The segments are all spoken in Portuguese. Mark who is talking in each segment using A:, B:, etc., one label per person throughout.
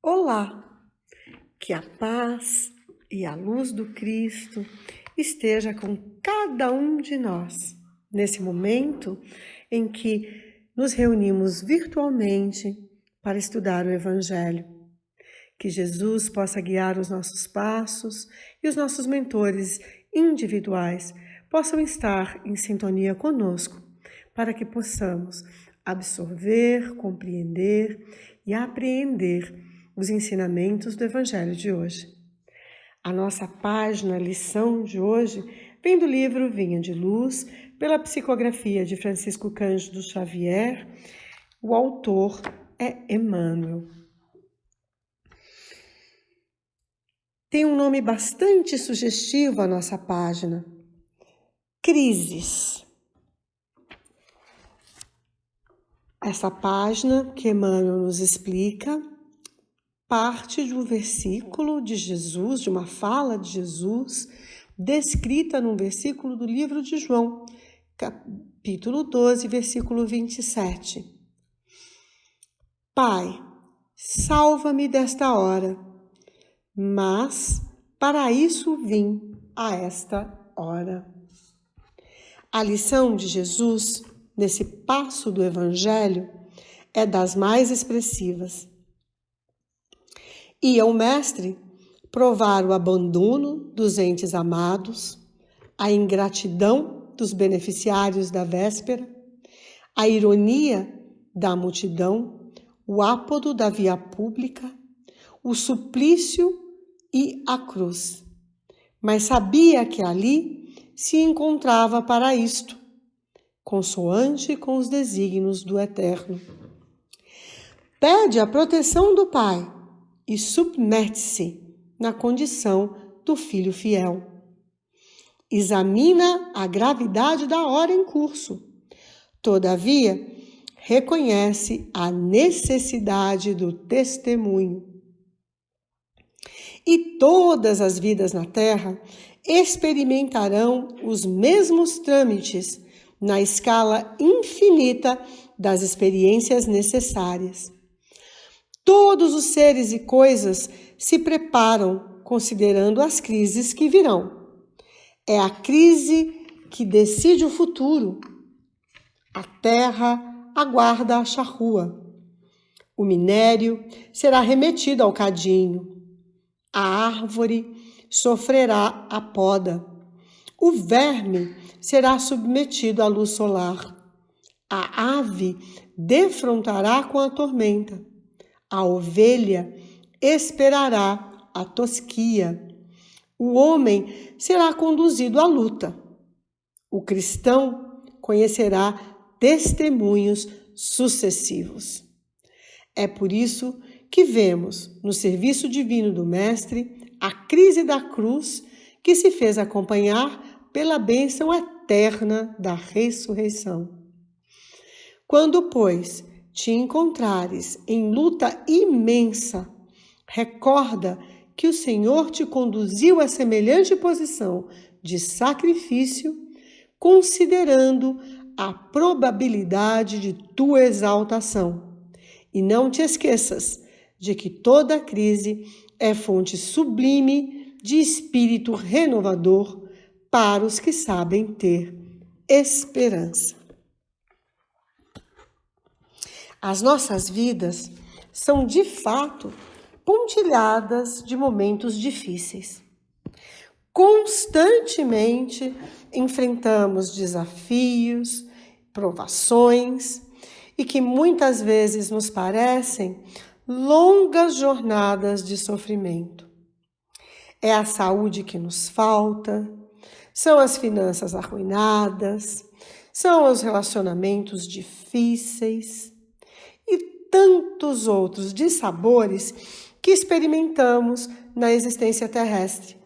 A: Olá, que a paz e a luz do Cristo esteja com cada um de nós, nesse momento em que nos reunimos virtualmente para estudar o Evangelho. Que Jesus possa guiar os nossos passos e os nossos mentores individuais possam estar em sintonia conosco, para que possamos absorver, compreender e apreender os ensinamentos do Evangelho de hoje. A nossa página, lição de hoje, vem do livro Vinha de Luz, pela psicografia de Francisco Cândido Xavier. O autor é Emmanuel. Tem um nome bastante sugestivo a nossa página: Crises. Essa página que Emmanuel nos explica parte de um versículo de Jesus, de uma fala de Jesus, descrita num versículo do livro de João, capítulo 12, versículo 27. Pai, salva-me desta hora, mas para isso vim a esta hora. A lição de Jesus, nesse passo do Evangelho, é das mais expressivas. Ia o Mestre provar o abandono dos entes amados, a ingratidão dos beneficiários da véspera, a ironia da multidão, o ápodo da via pública, o suplício e a cruz. Mas sabia que ali se encontrava para isto, consoante com os desígnios do Eterno. Pede a proteção do Pai e submete-se na condição do filho fiel. Examina a gravidade da hora em curso. Todavia, reconhece a necessidade do testemunho. E todas as vidas na terra experimentarão os mesmos trâmites na escala infinita das experiências necessárias. Todos os seres e coisas se preparam considerando as crises que virão. É a crise que decide o futuro. A terra aguarda a charrua. O minério será remetido ao cadinho. A árvore sofrerá a poda. O verme será submetido à luz solar. A ave defrontará com a tormenta. A ovelha esperará a tosquia. O homem será conduzido à luta. O cristão conhecerá testemunhos sucessivos. É por isso que vemos no serviço divino do Mestre a crise da cruz, que se fez acompanhar pela bênção eterna da ressurreição. Quando, pois, te encontrares em luta imensa, recorda que o Senhor te conduziu a semelhante posição de sacrifício, considerando a probabilidade de tua exaltação. E não te esqueças de que toda crise é fonte sublime de espírito renovador para os que sabem ter esperança. As nossas vidas são, de fato, pontilhadas de momentos difíceis. Constantemente enfrentamos desafios, provações, e que muitas vezes nos parecem longas jornadas de sofrimento. É a saúde que nos falta, são as finanças arruinadas, são os relacionamentos difíceis, tantos outros dissabores que experimentamos na existência terrestre.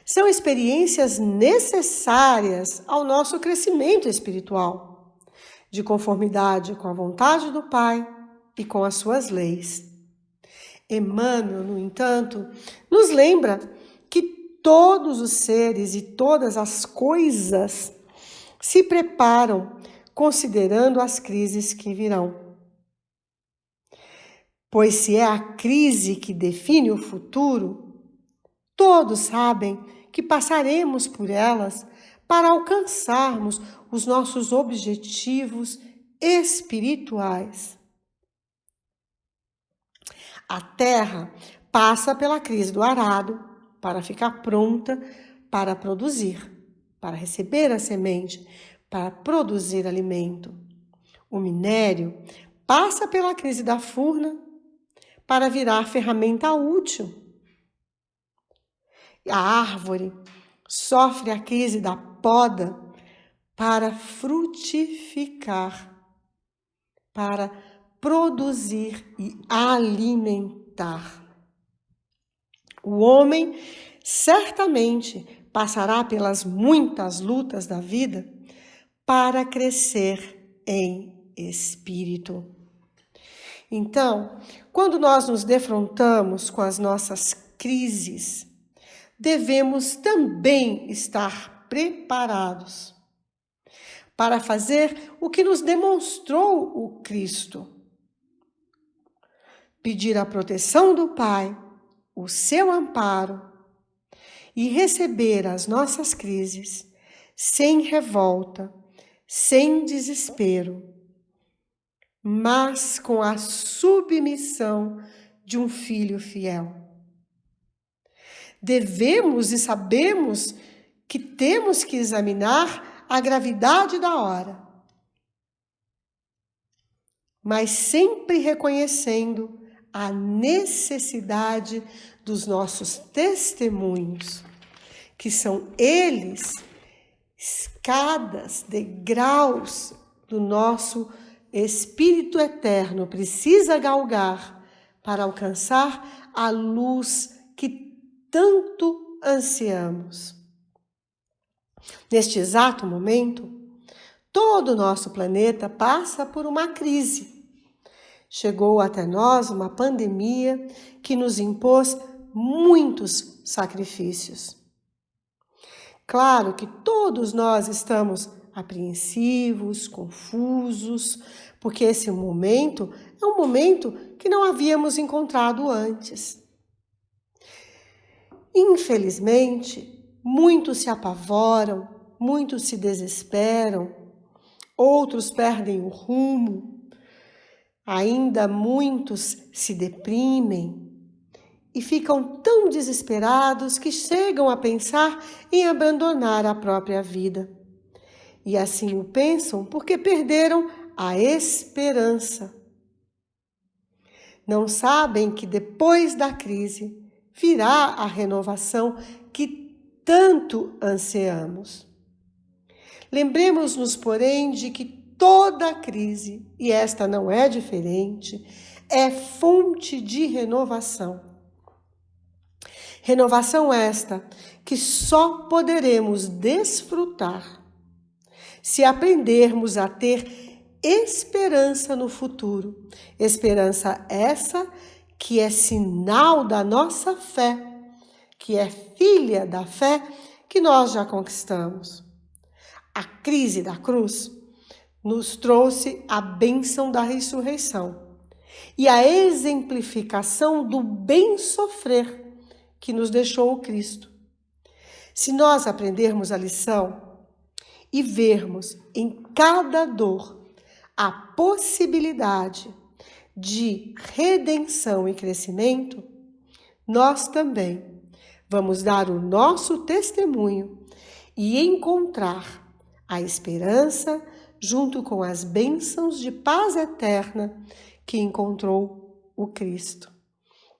A: São experiências necessárias ao nosso crescimento espiritual, de conformidade com a vontade do Pai e com as suas leis. Emmanuel, no entanto, nos lembra que todos os seres e todas as coisas se preparam considerando as crises que virão. Pois se é a crise que define o futuro, todos sabem que passaremos por elas para alcançarmos os nossos objetivos espirituais. A terra passa pela crise do arado para ficar pronta para produzir, para receber a semente, para produzir alimento. O minério passa pela crise da furna para virar ferramenta útil. A árvore sofre a crise da poda para frutificar, para produzir e alimentar. O homem certamente passará pelas muitas lutas da vida para crescer em espírito. Então, quando nós nos defrontamos com as nossas crises, devemos também estar preparados para fazer o que nos demonstrou o Cristo. Pedir a proteção do Pai, o seu amparo e receber as nossas crises sem revolta, sem desespero, mas com a submissão de um filho fiel. Devemos e sabemos que temos que examinar a gravidade da hora, mas sempre reconhecendo a necessidade dos nossos testemunhos, que são eles escadas, degraus do nosso Espírito eterno precisa galgar para alcançar a luz que tanto ansiamos. Neste exato momento, todo o nosso planeta passa por uma crise. Chegou até nós uma pandemia que nos impôs muitos sacrifícios. Claro que todos nós estamos apreensivos, confusos, porque esse momento é um momento que não havíamos encontrado antes. Infelizmente, muitos se apavoram, muitos se desesperam, outros perdem o rumo, ainda muitos se deprimem e ficam tão desesperados que chegam a pensar em abandonar a própria vida. E assim o pensam porque perderam a esperança. Não sabem que depois da crise virá a renovação que tanto ansiamos. Lembremos-nos, porém, de que toda crise, e esta não é diferente, é fonte de renovação. Renovação esta que só poderemos desfrutar se aprendermos a ter esperança no futuro. Esperança essa que é sinal da nossa fé, que é filha da fé que nós já conquistamos. A crise da cruz nos trouxe a bênção da ressurreição e a exemplificação do bem sofrer que nos deixou o Cristo. Se nós aprendermos a lição e vermos em cada dor a possibilidade de redenção e crescimento, nós também vamos dar o nosso testemunho e encontrar a esperança junto com as bênçãos de paz eterna que encontrou o Cristo.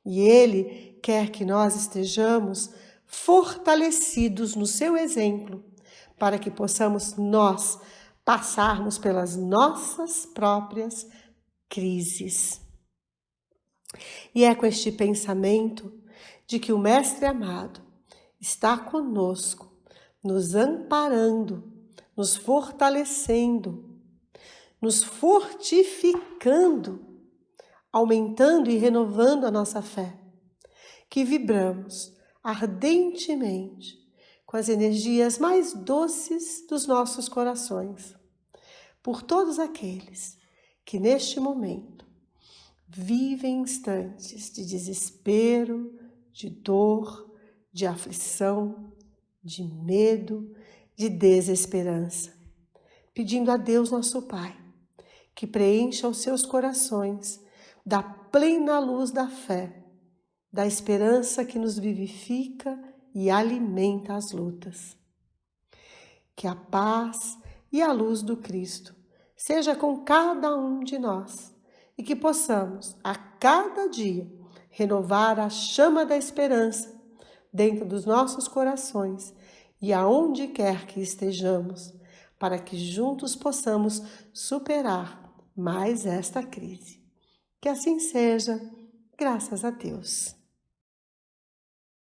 A: E Ele quer que nós estejamos fortalecidos no seu exemplo, para que possamos nós passarmos pelas nossas próprias crises. E é com este pensamento de que o Mestre amado está conosco, nos amparando, nos fortalecendo, nos fortificando, aumentando e renovando a nossa fé, que vibramos ardentemente com as energias mais doces dos nossos corações, por todos aqueles que neste momento vivem instantes de desespero, de dor, de aflição, de medo, de desesperança, pedindo a Deus nosso Pai que preencha os seus corações da plena luz da fé, da esperança que nos vivifica e alimenta as lutas. Que a paz e a luz do Cristo seja com cada um de nós e que possamos, a cada dia, renovar a chama da esperança dentro dos nossos corações e aonde quer que estejamos, para que juntos possamos superar mais esta crise. Que assim seja, graças a Deus.